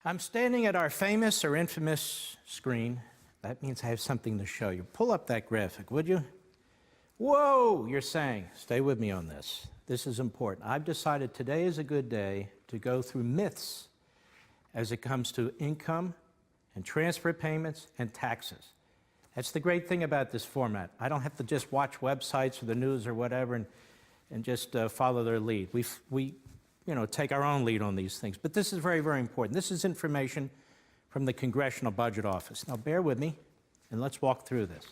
I'm standing at our famous or infamous screen. That means I have something to show you. Pull up that graphic, would you? Whoa, you're saying. Stay with me on this. This is important. I've decided today is a good day to go through myths as it comes to income and transfer payments and taxes. That's the great thing about this format. I don't have to just watch websites or the news or whatever and just follow their lead. We take our own lead on these things. But this is very, very important. This is information from the Congressional Budget Office. Now, bear with me, and let's walk through this.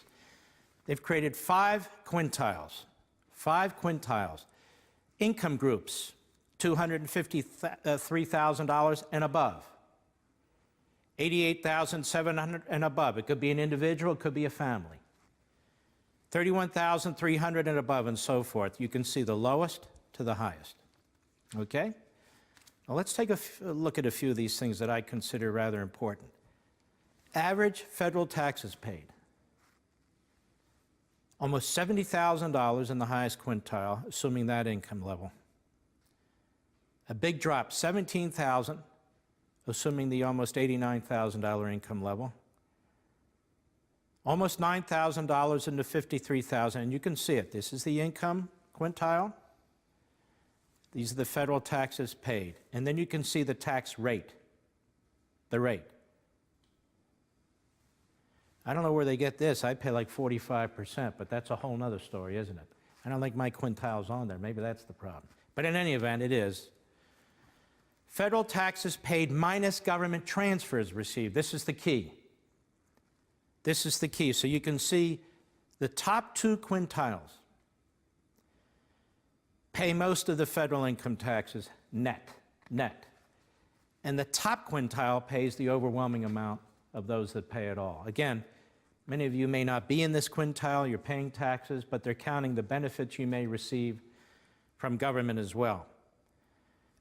They've created 5 quintiles. 5 quintiles. Income groups, $253,000 and above. $88,700 and above. It could be an individual, it could be a family. $31,300 and above, and so forth. You can see the lowest to the highest. Okay? Now let's take a look at a few of these things that I consider rather important. Average federal taxes paid. Almost $70,000 in the highest quintile, assuming that income level. A big drop, $17,000, assuming the almost $89,000 income level. Almost $9,000 into $53,000, and you can see it. This is the income quintile. These are the federal taxes paid. And then you can see the tax rate, the rate. I don't know where they get this. I pay like 45%, but that's a whole nother story, isn't it? I don't think my quintile's on there. Maybe that's the problem. But in any event, it is. Federal taxes paid minus government transfers received. This is the key. This is the key. So you can see the top 2 quintiles pay most of the federal income taxes net. And the top quintile pays the overwhelming amount of those that pay it all. Again, many of you may not be in this quintile, you're paying taxes, but they're counting the benefits you may receive from government as well.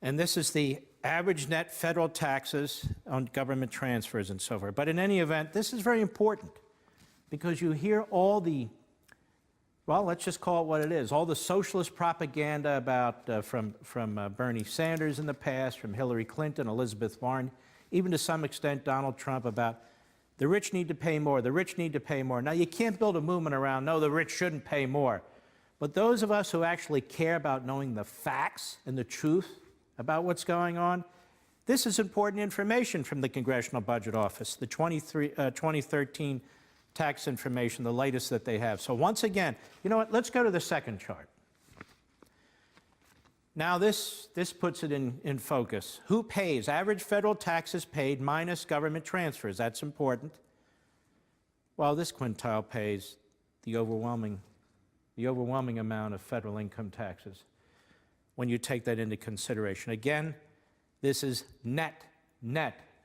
And this is the average net federal taxes on government transfers and so forth. But in any event, this is very important because you hear all the, well, let's just call it what it is, all the socialist propaganda about from Bernie Sanders in the past, from Hillary Clinton, Elizabeth Warren, even to some extent Donald Trump, about the rich need to pay more, the rich need to pay more. Now, you can't build a movement around, no, the rich shouldn't pay more. But those of us who actually care about knowing the facts and the truth about what's going on, this is important information from the Congressional Budget Office, the 2013 tax information, the latest that they have. So once again, you know what, let's go to the second chart. Now this puts it in focus. Who pays? Average federal taxes paid minus government transfers. That's important. Well, this quintile pays the overwhelming amount of federal income taxes when you take that into consideration. Again, this is net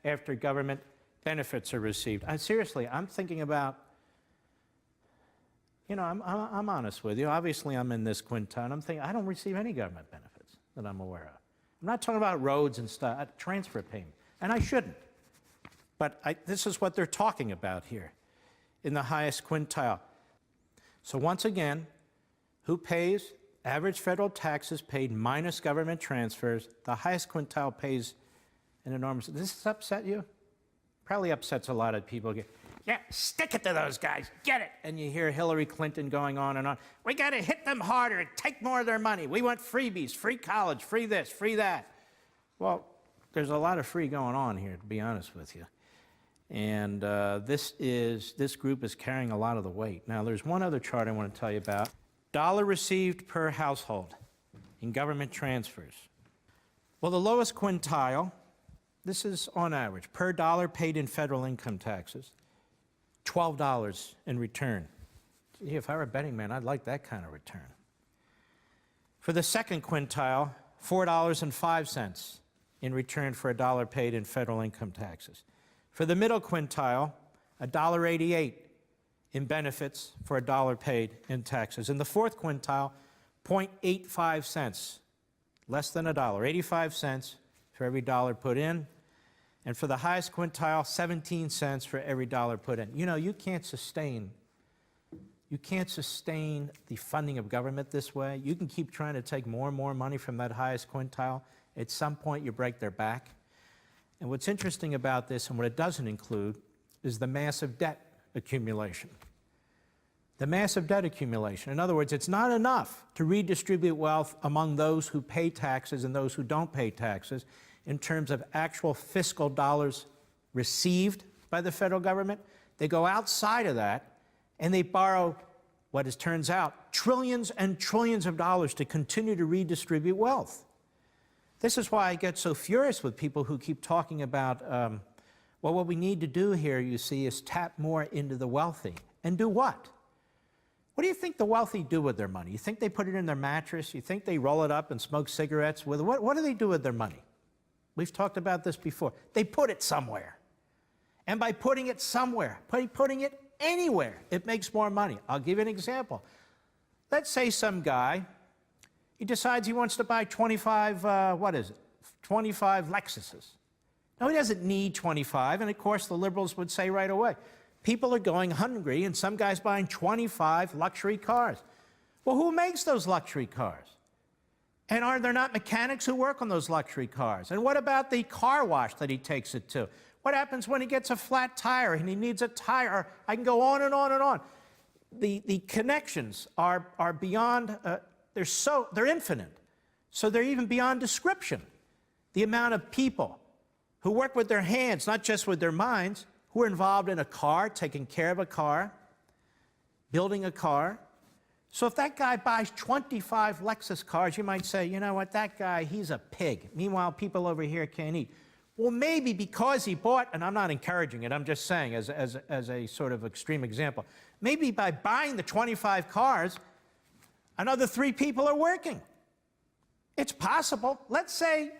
after government benefits are received. Seriously, I'm thinking about, I'm honest with you. Obviously, I'm in this quintile, and I'm thinking, I don't receive any government benefits that I'm aware of. I'm not talking about roads and stuff, transfer payment, and I shouldn't. But this is what they're talking about here in the highest quintile. So once again, who pays? Average federal taxes paid minus government transfers. The highest quintile pays an enormous. Does this upset you? Probably upsets a lot of people. Yeah, stick it to those guys. Get it. And you hear Hillary Clinton going on and on. We got to hit them harder and take more of their money. We want freebies, free college, free this, free that. Well, there's a lot of free going on here, to be honest with you. And this group is carrying a lot of the weight. Now, there's one other chart I want to tell you about. Dollar received per household in government transfers. Well, the lowest quintile, this is on average, per dollar paid in federal income taxes, $12 in return. Gee, if I were a betting man, I'd like that kind of return. For the second quintile, $4.05 in return for a dollar paid in federal income taxes. For the middle quintile, $1.88 in benefits for a dollar paid in taxes. In the fourth quintile, 0.85 cents, less than a dollar, 85 cents for every dollar put in. And for the highest quintile, 17 cents for every dollar put in. You know, you can't sustain the funding of government this way. You can keep trying to take more and more money from that highest quintile. At some point, you break their back. And what's interesting about this and what it doesn't include is the massive debt accumulation. The massive debt accumulation. In other words, it's not enough to redistribute wealth among those who pay taxes and those who don't pay taxes in terms of actual fiscal dollars received by the federal government. They go outside of that and they borrow what it turns out, trillions and trillions of dollars to continue to redistribute wealth. This is why I get so furious with people who keep talking about, well, what we need to do here, you see, is tap more into the wealthy. And do what? What do you think the wealthy do with their money? You think they put it in their mattress? You think they roll it up and smoke cigarettes with it? What do they do with their money? We've talked about this before. They put it somewhere. And by putting it somewhere, by putting it anywhere, it makes more money. I'll give you an example. Let's say some guy, he decides he wants to buy 25 Lexuses. No, he doesn't need 25, and of course the liberals would say right away, people are going hungry, and some guy's buying 25 luxury cars. Well, who makes those luxury cars? And are there not mechanics who work on those luxury cars? And what about the car wash that he takes it to? What happens when he gets a flat tire and he needs a tire? I can go on and on and on. The connections are beyond, they're infinite. So they're even beyond description. The amount of people who work with their hands, not just with their minds, who are involved in a car, taking care of a car, building a car. So if that guy buys 25 Lexus cars, you might say, you know what, that guy, he's a pig. Meanwhile, people over here can't eat. Well, maybe because he bought, and I'm not encouraging it, I'm just saying as a sort of extreme example, maybe by buying the 25 cars, another 3 people are working. It's possible. Let's say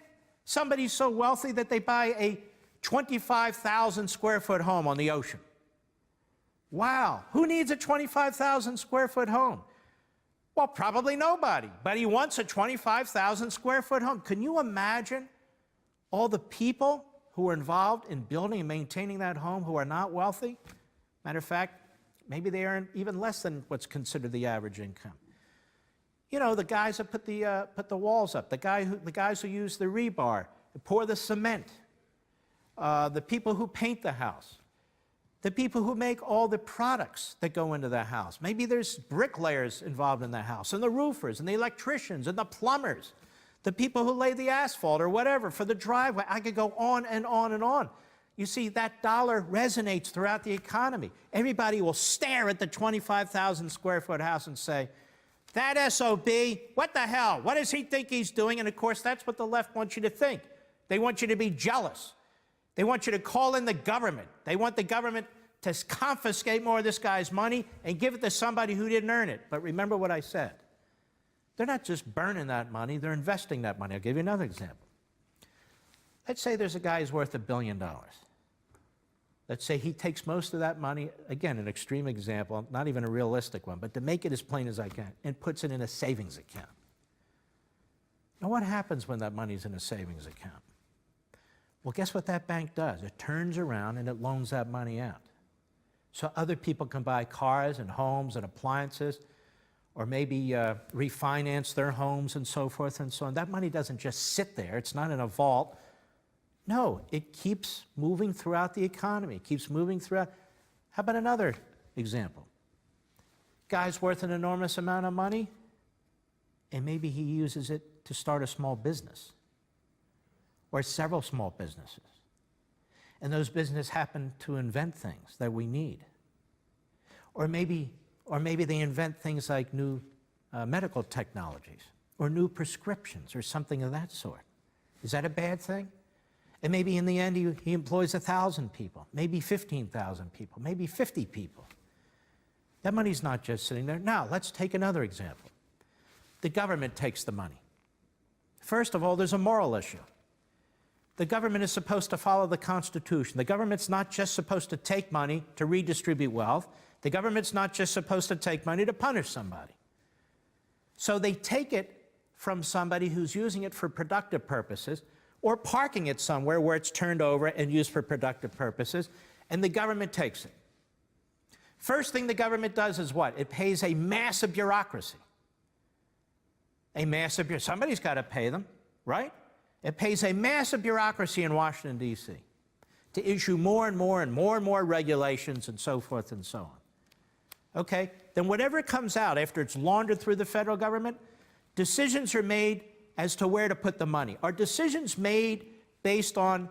somebody's so wealthy that they buy a 25,000 square foot home on the ocean. Wow, who needs a 25,000 square foot home? Well, probably nobody, but he wants a 25,000 square foot home. Can you imagine all the people who are involved in building and maintaining that home who are not wealthy? Matter of fact, maybe they earn even less than what's considered the average income. You know, the guys that put the walls up, the guys who use the rebar, pour the cement, the people who paint the house, the people who make all the products that go into the house. Maybe there's bricklayers involved in the house, and the roofers, and the electricians, and the plumbers, the people who lay the asphalt or whatever for the driveway. I could go on and on and on. You see, that dollar resonates throughout the economy. Everybody will stare at the 25,000 square foot house and say, that SOB, what the hell? What does he think he's doing? And of course, that's what the left wants you to think. They want you to be jealous. They want you to call in the government. They want the government to confiscate more of this guy's money and give it to somebody who didn't earn it. But remember what I said. They're not just burning that money, they're investing that money. I'll give you another example. Let's say there's a guy who's worth $1 billion. Let's say he takes most of that money, again, an extreme example, not even a realistic one, but to make it as plain as I can, and puts it in a savings account. Now, what happens when that money's in a savings account? Well, guess what that bank does? It turns around and it loans that money out. So other people can buy cars and homes and appliances, or maybe refinance their homes and so forth and so on. That money doesn't just sit there. It's not in a vault. No, it keeps moving throughout the economy. It keeps moving throughout. How about another example? Guy's worth an enormous amount of money, and maybe he uses it to start a small business or several small businesses. And those businesses happen to invent things that we need. Or maybe they invent things like new medical technologies or new prescriptions or something of that sort. Is that a bad thing? And maybe in the end he employs 1,000 people, maybe 15,000 people, maybe 50 people. That money's not just sitting there. Now, let's take another example. The government takes the money. First of all, there's a moral issue. The government is supposed to follow the Constitution. The government's not just supposed to take money to redistribute wealth. The government's not just supposed to take money to punish somebody. So they take it from somebody who's using it for productive purposes or parking it somewhere where it's turned over and used for productive purposes, and the government takes it. First thing the government does is what? It pays a massive bureaucracy. Somebody's got to pay them, right? It pays a massive bureaucracy in Washington, D.C. to issue more and more and more and more regulations and so forth and so on. Okay? Then whatever comes out after it's laundered through the federal government, decisions are made as to where to put the money. Are decisions made based on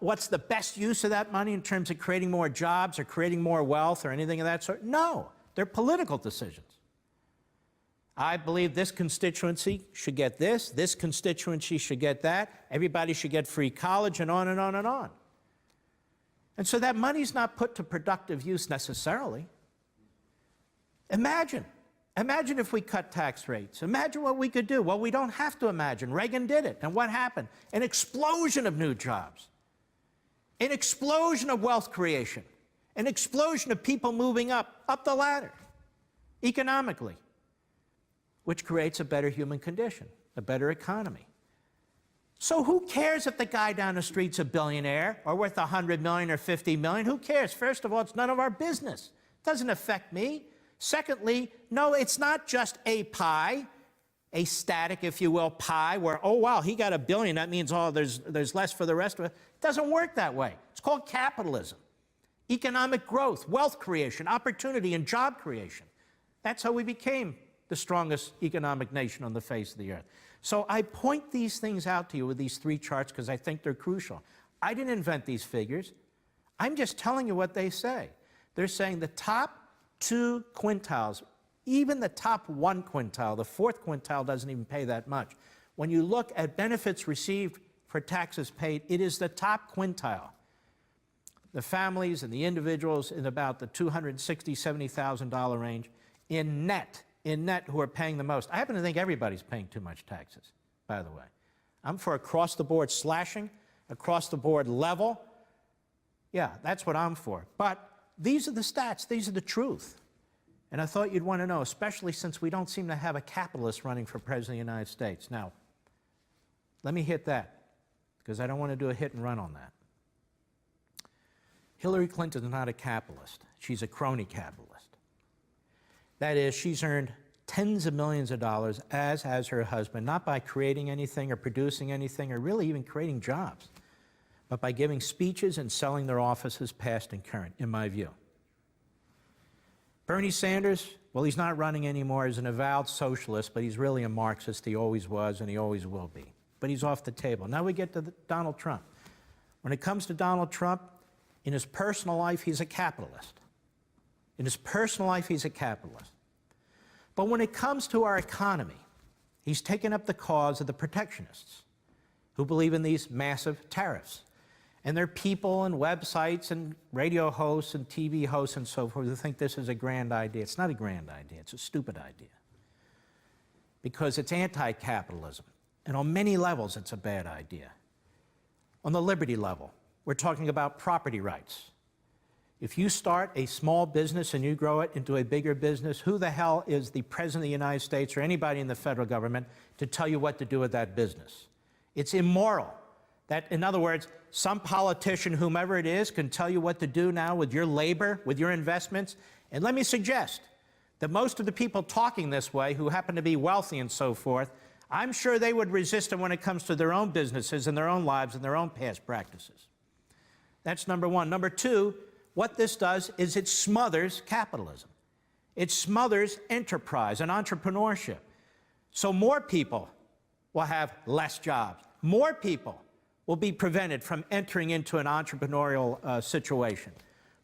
what's the best use of that money in terms of creating more jobs or creating more wealth or anything of that sort? No, they're political decisions. I believe this constituency should get this constituency should get that, everybody should get free college, and on and on and on. And so that money's not put to productive use necessarily. Imagine if we cut tax rates. Imagine what we could do. Well, we don't have to imagine. Reagan did it. And what happened? An explosion of new jobs, an explosion of wealth creation, an explosion of people moving up the ladder economically, which creates a better human condition, a better economy. So who cares if the guy down the street's a billionaire or worth 100 million or 50 million? Who cares? First of all, it's none of our business. It doesn't affect me. Secondly, no, it's not just a pie, a static, if you will, pie where, oh, wow, he got $1 billion. That means, oh, there's less for the rest of it. It doesn't work that way. It's called capitalism. Economic growth, wealth creation, opportunity, and job creation. That's how we became the strongest economic nation on the face of the earth. So I point these things out to you with these 3 charts because I think they're crucial. I didn't invent these figures. I'm just telling you what they say. They're saying the top 2 quintiles, even the top 1 quintile, the 4th quintile doesn't even pay that much. When you look at benefits received for taxes paid, it is the top quintile. The families and the individuals in about the $260,000, $70,000 range in net who are paying the most. I happen to think everybody's paying too much taxes, by the way. I'm for across-the-board slashing, across-the-board level. Yeah, that's what I'm for. But these are the stats. These are the truth. And I thought you'd want to know, especially since we don't seem to have a capitalist running for President of the United States. Now, let me hit that, because I don't want to do a hit and run on that. Hillary Clinton is not a capitalist. She's a crony capitalist. That is, she's earned tens of millions of dollars, as has her husband, not by creating anything or producing anything or really even creating jobs, but by giving speeches and selling their offices past and current, in my view. Bernie Sanders, well, he's not running anymore. He's an avowed socialist, but he's really a Marxist. He always was and he always will be. But he's off the table. Now we get to Donald Trump. When it comes to Donald Trump, in his personal life, he's a capitalist. In his personal life, he's a capitalist. But when it comes to our economy, he's taken up the cause of the protectionists who believe in these massive tariffs. And there are people and websites and radio hosts and TV hosts and so forth who think this is a grand idea. It's not a grand idea. It's a stupid idea. Because it's anti-capitalism. And on many levels, it's a bad idea. On the liberty level, we're talking about property rights. If you start a small business and you grow it into a bigger business, who the hell is the President of the United States or anybody in the federal government to tell you what to do with that business? It's immoral. That, in other words, some politician, whomever it is, can tell you what to do now with your labor, with your investments. And let me suggest that most of the people talking this way, who happen to be wealthy and so forth, I'm sure they would resist it when it comes to their own businesses and their own lives and their own past practices. That's number one. Number two, what this does is it smothers capitalism. It smothers enterprise and entrepreneurship. So more people will have less jobs. More people will be prevented from entering into an entrepreneurial situation.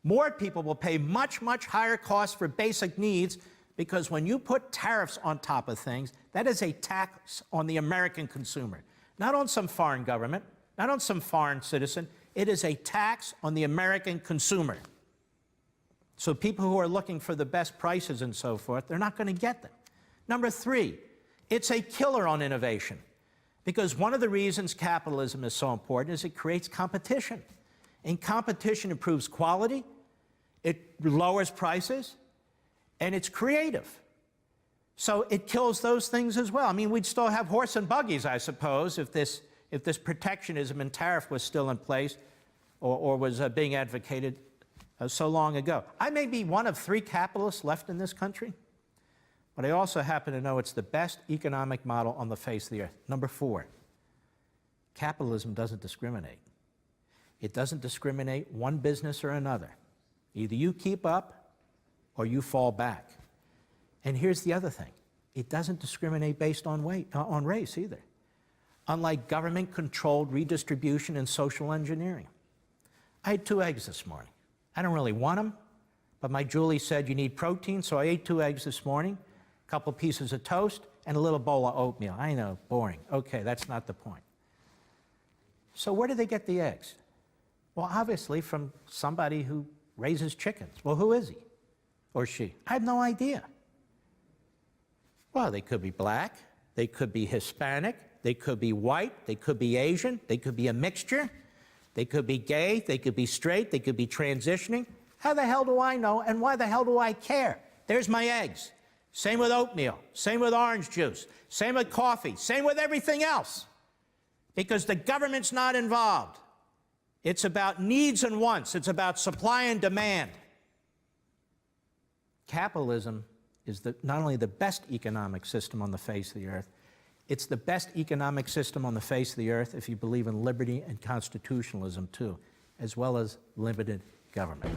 More people will pay much, much higher costs for basic needs, because when you put tariffs on top of things, that is a tax on the American consumer, not on some foreign government, not on some foreign citizen. It is a tax on the American consumer. So people who are looking for the best prices and so forth, they're not going to get them. Number three, it's a killer on innovation, because one of the reasons capitalism is so important is it creates competition. And competition improves quality, it lowers prices, and it's creative. So it kills those things as well. I mean, we'd still have horse and buggies, I suppose, if this protectionism and tariff was still in place or was being advocated so long ago. I may be one of 3 capitalists left in this country, but I also happen to know it's the best economic model on the face of the earth. Number 4, Capitalism doesn't discriminate. It doesn't discriminate one business or another. Either you keep up or you fall back. And here's the other thing. It doesn't discriminate based on race either, unlike government-controlled redistribution and social engineering. I had 2 eggs this morning. I don't really want them, but my Julie said you need protein, so I ate 2 eggs this morning, a couple pieces of toast, and a little bowl of oatmeal. I know, boring. Okay, that's not the point. So where do they get the eggs? Well, obviously from somebody who raises chickens. Well, who is he or she? I have no idea. Well, they could be black, they could be Hispanic, they could be white, they could be Asian, they could be a mixture, they could be gay, they could be straight, they could be transitioning. How the hell do I know, and why the hell do I care? There's my eggs. Same with oatmeal, same with orange juice, same with coffee, same with everything else. Because the government's not involved. It's about needs and wants. It's about supply and demand. Capitalism is not only the best economic system on the face of the earth, it's the best economic system on the face of the earth if you believe in liberty and constitutionalism too, as well as limited government.